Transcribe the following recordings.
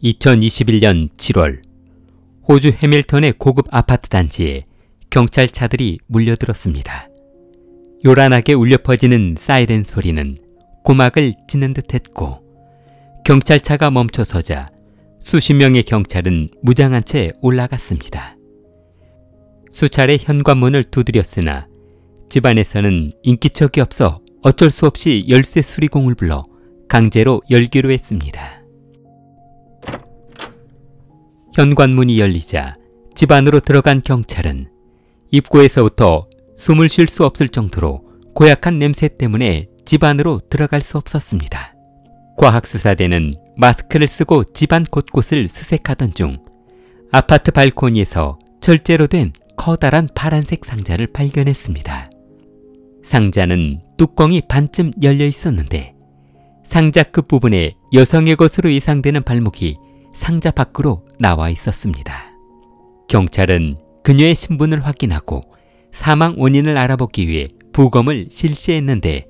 2021년 7월 호주 해밀턴의 고급 아파트 단지에 경찰차들이 몰려들었습니다. 요란하게 울려 퍼지는 사이렌 소리는 고막을 찢는 듯했고 경찰차가 멈춰서자 수십 명의 경찰은 무장한 채 올라갔습니다. 수차례 현관문을 두드렸으나 집안에서는 인기척이 없어 어쩔 수 없이 열쇠 수리공을 불러 강제로 열기로 했습니다. 현관문이 열리자 집 안으로 들어간 경찰은 입구에서부터 숨을 쉴 수 없을 정도로 고약한 냄새 때문에 집 안으로 들어갈 수 없었습니다. 과학수사대는 마스크를 쓰고 집안 곳곳을 수색하던 중 아파트 발코니에서 철제로 된 커다란 파란색 상자를 발견했습니다. 상자는 뚜껑이 반쯤 열려 있었는데 상자 끝부분에 여성의 것으로 예상되는 발목이 상자 밖으로 나와 있었습니다. 경찰은 그녀의 신분을 확인하고 사망 원인을 알아보기 위해 부검을 실시했는데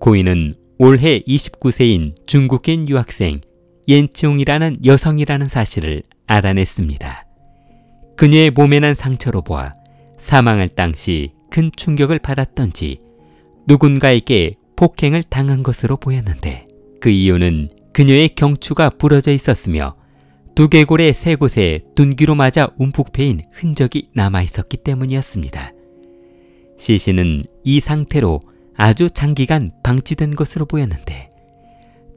고인은 올해 29세인 중국인 유학생 옌치옹이라는 여성이라는 사실을 알아냈습니다. 그녀의 몸에 난 상처로 보아 사망할 당시 큰 충격을 받았던지 누군가에게 폭행을 당한 것으로 보였는데 그 이유는 그녀의 경추가 부러져 있었으며 두개골의 세 곳에 둔기로 맞아 움푹 패인 흔적이 남아있었기 때문이었습니다. 시신은 이 상태로 아주 장기간 방치된 것으로 보였는데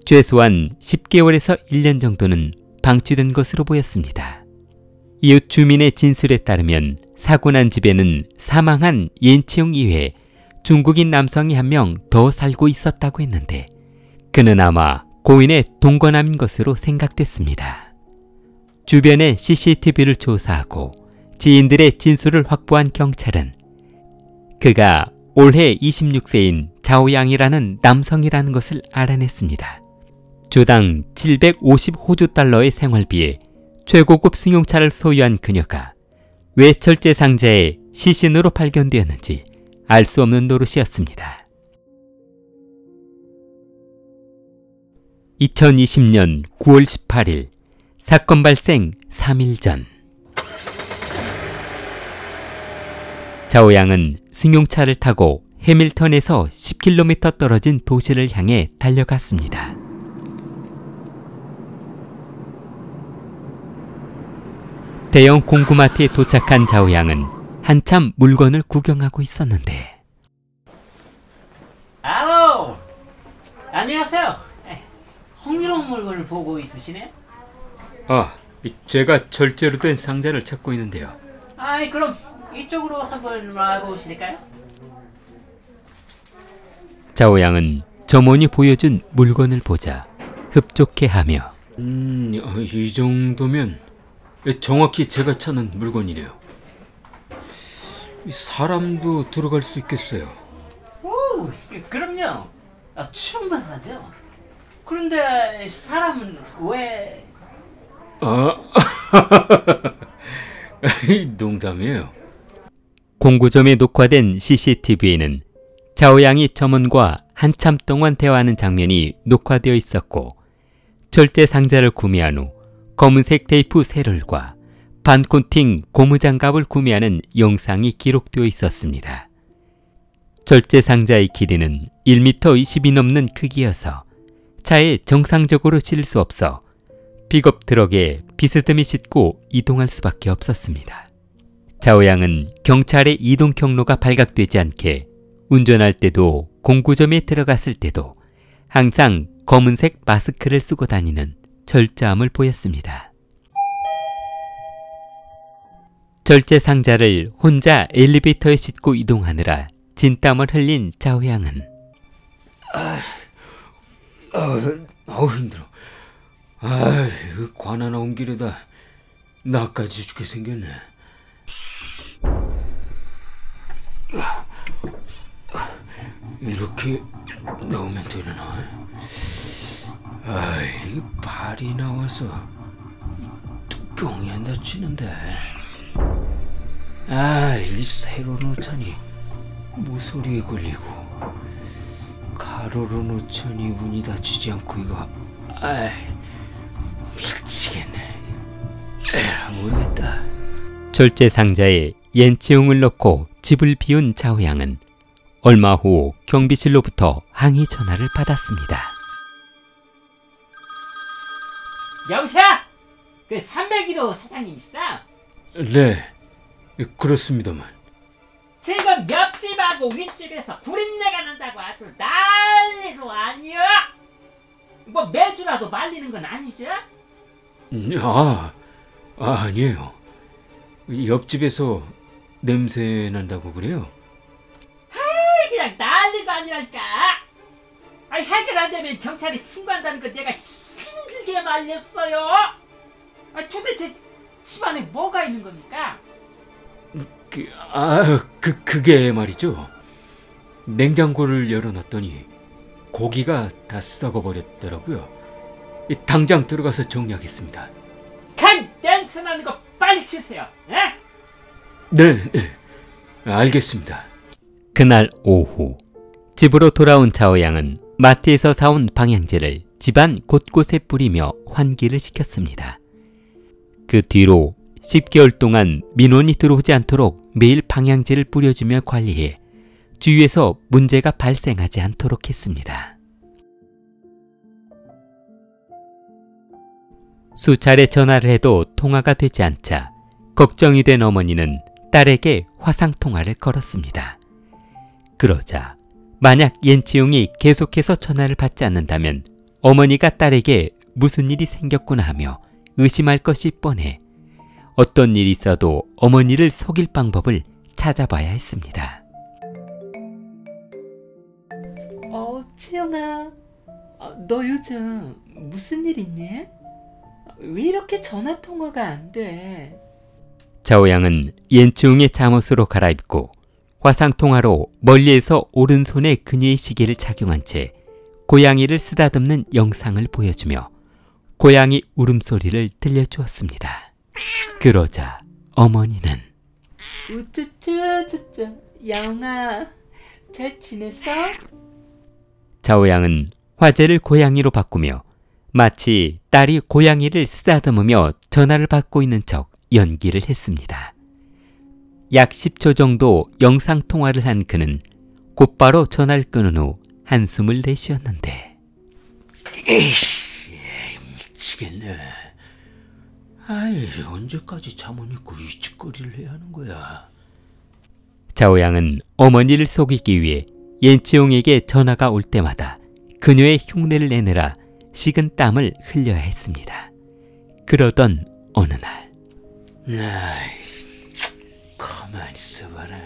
최소한 10개월에서 1년 정도는 방치된 것으로 보였습니다. 이웃 주민의 진술에 따르면 사고 난 집에는 사망한 옌치옹 이외에 중국인 남성이 한 명 더 살고 있었다고 했는데 그는 아마 고인의 동거남인 것으로 생각됐습니다. 주변의 CCTV를 조사하고 지인들의 진술을 확보한 경찰은 그가 올해 26세인 자오양이라는 남성이라는 것을 알아냈습니다. 주당 750호주 달러의 생활비에 최고급 승용차를 소유한 그녀가 왜 철제 상자에 시신으로 발견되었는지 알 수 없는 노릇이었습니다. 2020년 9월 18일 사건 발생 3일 전 자오양은 승용차를 타고 해밀턴에서 10km 떨어진 도시를 향해 달려갔습니다. 대형 공구마트에 도착한 자오양은 한참 물건을 구경하고 있었는데 알로! 안녕하세요. 흥미로운 물건을 보고 있으시네요? 제가 철제로 된 상자를 찾고 있는데요. 그럼 이쪽으로 한번 와보실까요? 자오양은 점원이 보여준 물건을 보자 흡족해하며 이 정도면 정확히 제가 찾는 물건이네요. 사람도 들어갈 수 있겠어요. 오, 그럼요. 충분하죠. 그런데 사람은 왜... 농담이에요. 공구점에 녹화된 CCTV에는 자오양이 점원과 한참 동안 대화하는 장면이 녹화되어 있었고 철제 상자를 구매한 후 검은색 테이프 세롤과 반코팅 고무장갑을 구매하는 영상이 기록되어 있었습니다. 철제 상자의 길이는 1m 20이 넘는 크기여서 차에 정상적으로 실을 수 없어 픽업 트럭에 비스듬히 싣고 이동할 수밖에 없었습니다. 자오양은 경찰의 이동 경로가 발각되지 않게 운전할 때도 공구점에 들어갔을 때도 항상 검은색 마스크를 쓰고 다니는 철저함을 보였습니다. 철제 상자를 혼자 엘리베이터에 싣고 이동하느라 진땀을 흘린 자오양은 힘들어. 관 하나 옮기려다 나까지 죽게 생겼네. 이렇게 넣으면 되려나? 발이 나와서 뚜껑이 안 닫히는데. 이 세로로 놓자니 모서리에 걸리고 가로로 놓자니 문이 닫히지 않고 이거 미치겠네. 모르겠다. 철제 상자에 옌치용을 넣고 집을 비운 자오양은 얼마 후 경비실로부터 항의 전화를 받았습니다. 여보세요? 그 301호 사장님이시다? 네, 그렇습니다만. 지금 옆집하고 윗집에서 구린내가 난다고 아주 난리도 아니야. 뭐 매주라도 말리는 건 아니죠? 아니에요. 옆집에서 냄새 난다고 그래요? 그냥 난리도 아니랄까. 해결 안 되면 경찰에 신고한다는 거 내가 힘들게 말렸어요. 도대체 집안에 뭐가 있는 겁니까? 그게 말이죠. 냉장고를 열어놨더니 고기가 다 썩어버렸더라고요. 당장 들어가서 정리하겠습니다. 냄새 나는 거 빨리 치우세요. 네, 알겠습니다. 그날 오후 집으로 돌아온 자오양은 마트에서 사온 방향제를 집안 곳곳에 뿌리며 환기를 시켰습니다. 그 뒤로 10개월 동안 민원이 들어오지 않도록 매일 방향제를 뿌려주며 관리해 주위에서 문제가 발생하지 않도록 했습니다. 수차례 전화를 해도 통화가 되지 않자 걱정이 된 어머니는 딸에게 화상통화를 걸었습니다. 그러자 만약 옌치용이 계속해서 전화를 받지 않는다면 어머니가 딸에게 무슨 일이 생겼구나 하며 의심할 것이 뻔해 어떤 일이 있어도 어머니를 속일 방법을 찾아봐야 했습니다. 치영아, 너 요즘 무슨 일 있니? 왜 이렇게 전화통화가 안 돼? 자오양은 옌치용의 잠옷으로 갈아입고 화상통화로 멀리에서 오른손에 그녀의 시계를 착용한 채 고양이를 쓰다듬는 영상을 보여주며 고양이 울음소리를 들려주었습니다. 그러자 어머니는 우쭈쭈쭈쭈 야옹아 잘 지냈어? 자오양은 화제를 고양이로 바꾸며 마치 딸이 고양이를 쓰다듬으며 전화를 받고 있는 척 연기를 했습니다. 약 10초 정도 영상통화를 한 그는 곧바로 전화를 끊은 후 한숨을 내쉬었는데 미치겠네. 언제까지 잠을 잊고 일찍거리를 해야 하는 거야. 자오양은 어머니를 속이기 위해 옌치용에게 전화가 올 때마다 그녀의 흉내를 내느라 식은 땀을 흘려야 했습니다. 그러던 어느 날 가만히 있어봐라.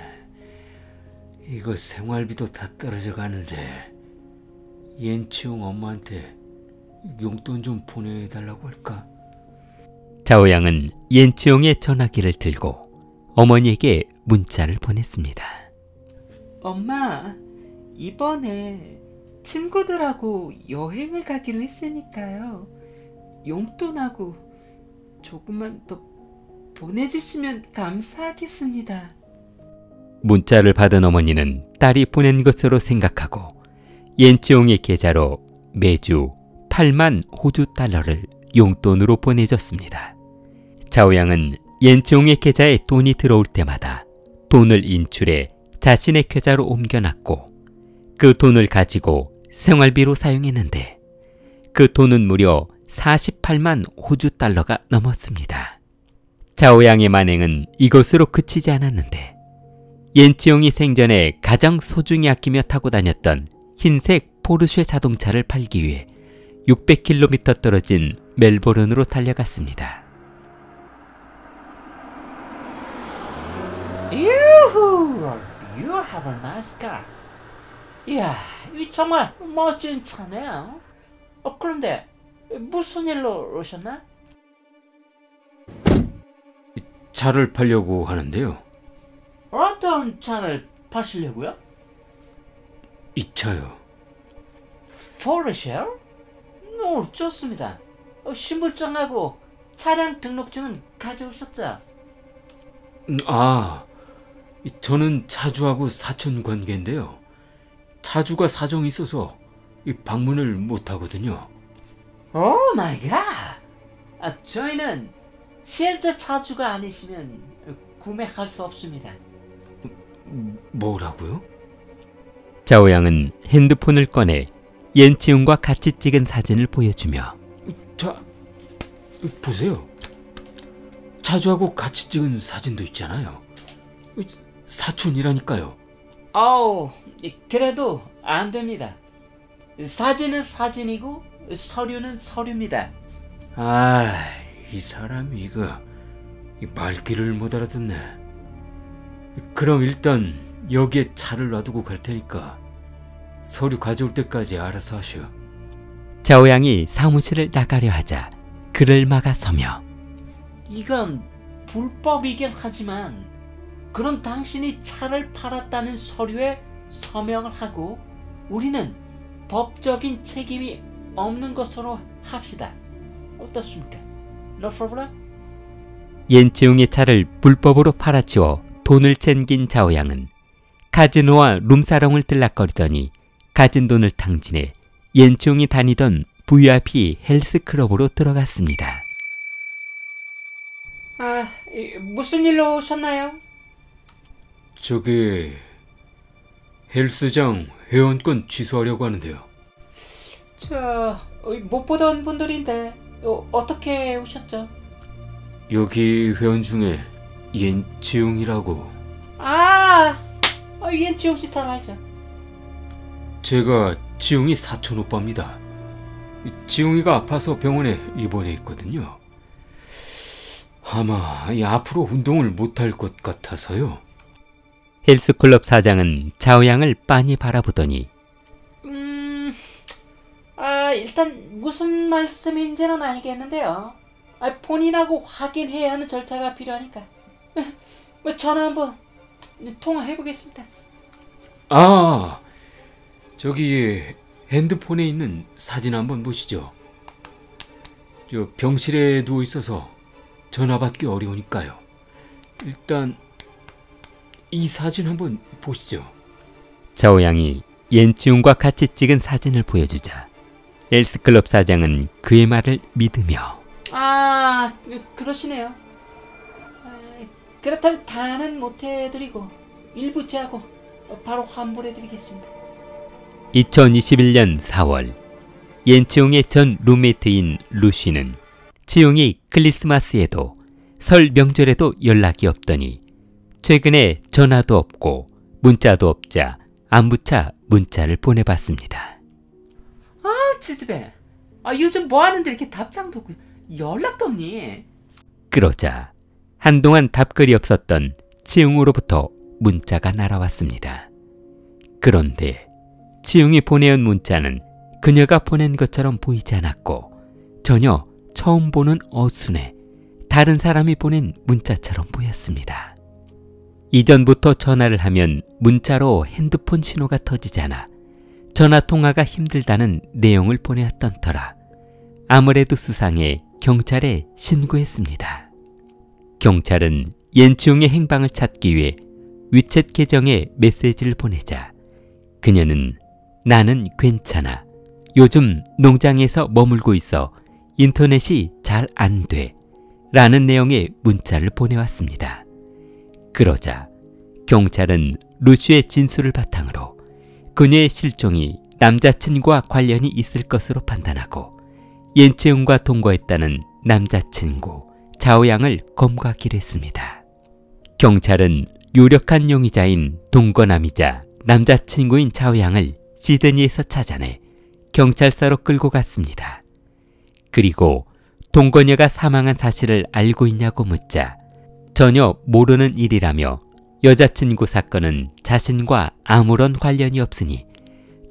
이거 생활비도 다 떨어져 가는데 옌치용 엄마한테 용돈 좀 보내달라고 할까? 자오양은 옌치용의 전화기를 들고 어머니에게 문자를 보냈습니다. 엄마, 이번에 친구들하고 여행을 가기로 했으니까요. 용돈하고 조금만 더 보내주시면 감사하겠습니다. 문자를 받은 어머니는 딸이 보낸 것으로 생각하고 옌치용의 계좌로 매주 8만 호주 달러를 용돈으로 보내줬습니다. 자오양은 옌치용의 계좌에 돈이 들어올 때마다 돈을 인출해 자신의 계좌로 옮겨놨고 그 돈을 가지고 생활비로 사용했는데 그 돈은 무려 48만 호주 달러가 넘었습니다. 자오양의 만행은 이것으로 그치지 않았는데 옌치용이 생전에 가장 소중히 아끼며 타고 다녔던 흰색 포르쉐 자동차를 팔기 위해 600km 떨어진 멜보른으로 달려갔습니다. 유후, you have a nice car. 이야, 이 정말 멋진 차네요. 그런데 무슨 일로 오셨나? 차를 팔려고 하는데요. 어떤 차를 파시려고요? 이 차요. 포르쉐요? 좋습니다. 신분증하고 차량 등록증은 가져오셨죠? 저는 차주하고 사촌 관계인데요. 차주가 사정이 있어서 방문을 못 하거든요. 오 마이 갓! 저희는 실제 차주가 아니시면 구매할 수 없습니다. 뭐라고요? 자오양은 핸드폰을 꺼내 옌치웅과 같이 찍은 사진을 보여주며 자, 보세요. 차주하고 같이 찍은 사진도 있잖아요. 사촌이라니까요. 아우, 그래도 안 됩니다. 사진은 사진이고 서류는 서류입니다. 아, 이 사람이 이거 말귀를 못 알아듣네. 그럼 일단 여기에 차를 놔두고 갈 테니까 서류 가져올 때까지 알아서 하시오. 자오양이 사무실을 나가려 하자 그를 막아서며 이건 불법이긴 하지만 그럼 당신이 차를 팔았다는 서류에 서명을 하고 우리는 법적인 책임이 없는 것으로 합시다. 어떻습니까? No problem? 옌치웅의 차를 불법으로 팔아치워 돈을 챙긴 자오양은 카지노와 룸사롱을 들락거리더니 가진 돈을 탕진해 옌치웅이 다니던 VIP 헬스클럽으로 들어갔습니다. 무슨 일로 오셨나요? 저기 헬스장 회원권 취소하려고 하는데요. 못 보던 분들인데 어떻게 오셨죠? 여기 회원 중에 옌치웅이라고. 옌치웅 씨 잘 알죠. 제가 지웅이 사촌 오빠입니다. 지웅이가 아파서 병원에 입원해 있거든요. 아마 앞으로 운동을 못할 것 같아서요. 헬스클럽 사장은 자오양을 빤히 바라보더니 일단 무슨 말씀인지는 알겠는데요. 본인하고 확인해야 하는 절차가 필요하니까 전화 한번 통화해 보겠습니다. 저기 핸드폰에 있는 사진 한번 보시죠. 저 병실에 누워 있어서 전화 받기 어려우니까요. 일단 이 사진 한번 보시죠. 자오양이 옌치웅과 같이 찍은 사진을 보여주자 헬스클럽 사장은 그의 말을 믿으며 그러시네요. 그렇다면 다는 못해드리고 일부 제하고 바로 환불해드리겠습니다. 2021년 4월 옌치웅의 전 룸메이트인 루시는 치웅이 크리스마스에도 설 명절에도 연락이 없더니 최근에 전화도 없고 문자도 없자 안부차 문자를 보내봤습니다. 지지배, 요즘 뭐하는데 이렇게 답장도 없고 연락도 없니? 그러자 한동안 답글이 없었던 치웅으로부터 문자가 날아왔습니다. 그런데 치웅이 보내온 문자는 그녀가 보낸 것처럼 보이지 않았고 전혀 처음 보는 어순에 다른 사람이 보낸 문자처럼 보였습니다. 이전부터 전화를 하면 문자로 핸드폰 신호가 터지지 않아 전화통화가 힘들다는 내용을 보내왔던 터라 아무래도 수상해 경찰에 신고했습니다. 경찰은 옌치웅의 행방을 찾기 위해 위챗 계정에 메시지를 보내자 그녀는 나는 괜찮아. 요즘 농장에서 머물고 있어. 인터넷이 잘 안 돼. 라는 내용의 문자를 보내왔습니다. 그러자 경찰은 루시의 진술을 바탕으로 그녀의 실종이 남자친구와 관련이 있을 것으로 판단하고 옌치웅과 동거했다는 남자친구 자오양을 검거하기로 했습니다. 경찰은 유력한 용의자인 동거남이자 남자친구인 자오양을 시드니에서 찾아내 경찰서로 끌고 갔습니다. 그리고 동거녀가 사망한 사실을 알고 있냐고 묻자 전혀 모르는 일이라며 여자친구 사건은 자신과 아무런 관련이 없으니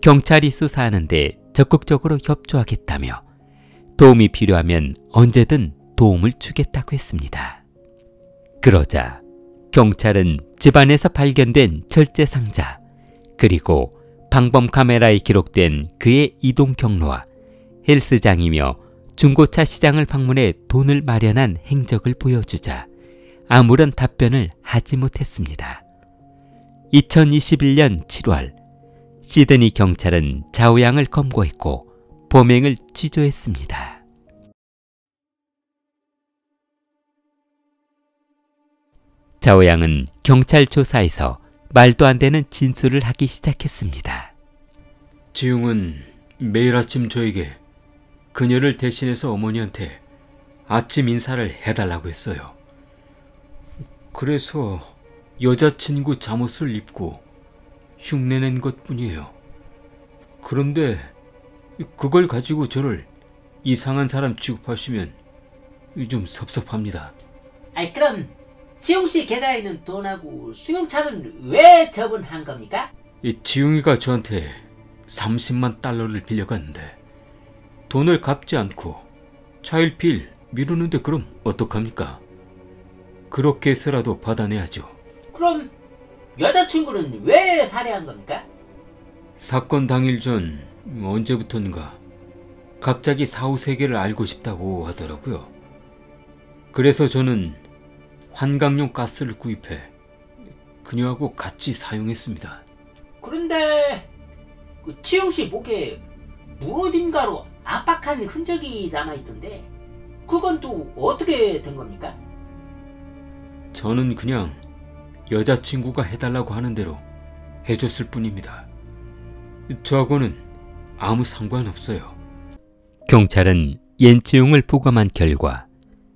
경찰이 수사하는데 적극적으로 협조하겠다며 도움이 필요하면 언제든 도움을 주겠다고 했습니다. 그러자 경찰은 집안에서 발견된 철제 상자 그리고 방범 카메라에 기록된 그의 이동 경로와 헬스장이며 중고차 시장을 방문해 돈을 마련한 행적을 보여주자 아무런 답변을 하지 못했습니다. 2021년 7월 시드니 경찰은 자오양을 검거했고 범행을 취조했습니다. 자오양은 경찰 조사에서 말도 안 되는 진술을 하기 시작했습니다. 지웅은 매일 아침 저에게 그녀를 대신해서 어머니한테 아침 인사를 해달라고 했어요. 그래서 여자친구 잠옷을 입고 흉내낸 것뿐이에요. 그런데 그걸 가지고 저를 이상한 사람 취급하시면 좀 섭섭합니다. 아이, 그럼 지웅씨 계좌에 있는 돈하고 승용차는 왜 처분한 겁니까? 지웅이가 저한테 30만 달러를 빌려갔는데 돈을 갚지 않고 차일피일 미루는데 그럼 어떡합니까? 그렇게 해서라도 받아내야죠. 그럼 여자친구는 왜 살해한 겁니까? 사건 당일 전 언제부턴가 갑자기 사후 세계를 알고 싶다고 하더라고요. 그래서 저는 환강용 가스를 구입해 그녀하고 같이 사용했습니다. 그런데 지웅씨 목에 무엇인가로 압박한 흔적이 남아있던데 그건 또 어떻게 된 겁니까? 저는 그냥 여자친구가 해달라고 하는 대로 해줬을 뿐입니다. 저하고는 아무 상관없어요. 경찰은 옌치웅을 부검한 결과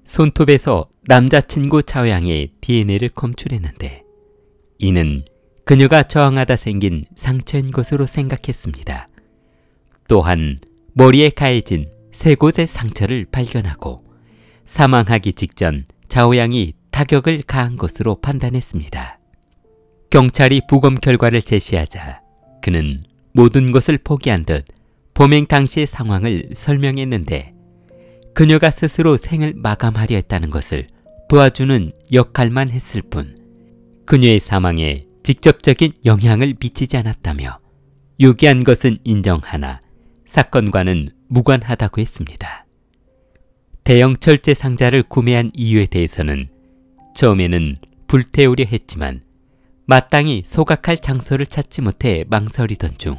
손톱에서 남자친구 자오양의 DNA를 검출했는데 이는 그녀가 저항하다 생긴 상처인 것으로 생각했습니다. 또한 머리에 가해진 3곳의 상처를 발견하고 사망하기 직전 자오양이 타격을 가한 것으로 판단했습니다. 경찰이 부검 결과를 제시하자 그는 모든 것을 포기한 듯 범행 당시의 상황을 설명했는데 그녀가 스스로 생을 마감하려 했다는 것을 도와주는 역할만 했을 뿐 그녀의 사망에 직접적인 영향을 미치지 않았다며 유기한 것은 인정하나 사건과는 무관하다고 했습니다. 대형 철제 상자를 구매한 이유에 대해서는 처음에는 불태우려 했지만 마땅히 소각할 장소를 찾지 못해 망설이던 중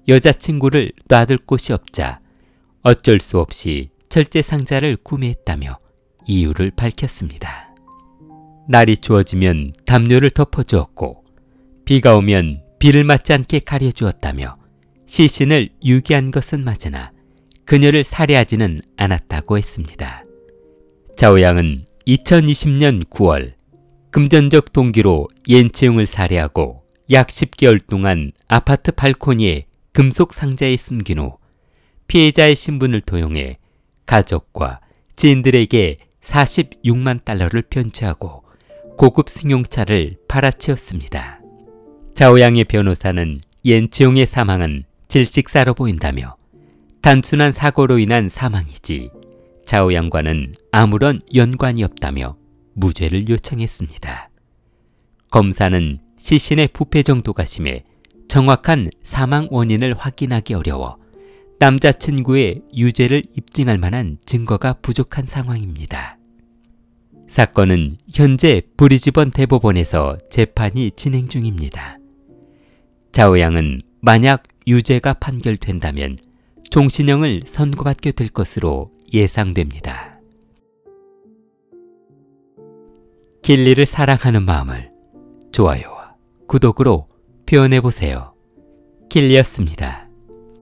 여자친구를 놔둘 곳이 없자 어쩔 수 없이 철제 상자를 구매했다며 이유를 밝혔습니다. 날이 추워지면 담요를 덮어주었고 비가 오면 비를 맞지 않게 가려주었다며 시신을 유기한 것은 맞으나 그녀를 살해하지는 않았다고 했습니다. 자오양은 2020년 9월 금전적 동기로 옌치웅을 살해하고 약 10개월 동안 아파트 발코니에 금속 상자에 숨긴 후 피해자의 신분을 도용해 가족과 지인들에게 46만 달러를 편취하고 고급 승용차를 팔아치웠습니다. 자오양의 변호사는 옌치웅의 사망은 질식사로 보인다며 단순한 사고로 인한 사망이지 자오양과는 아무런 연관이 없다며 무죄를 요청했습니다. 검사는 시신의 부패 정도가 심해 정확한 사망 원인을 확인하기 어려워 남자친구의 유죄를 입증할 만한 증거가 부족한 상황입니다. 사건은 현재 브리즈번 대법원에서 재판이 진행 중입니다. 자오양은 만약 유죄가 판결된다면 종신형을 선고받게 될 것으로 예상됩니다. 길리를 사랑하는 마음을 좋아요와 구독으로 표현해보세요. 길리였습니다.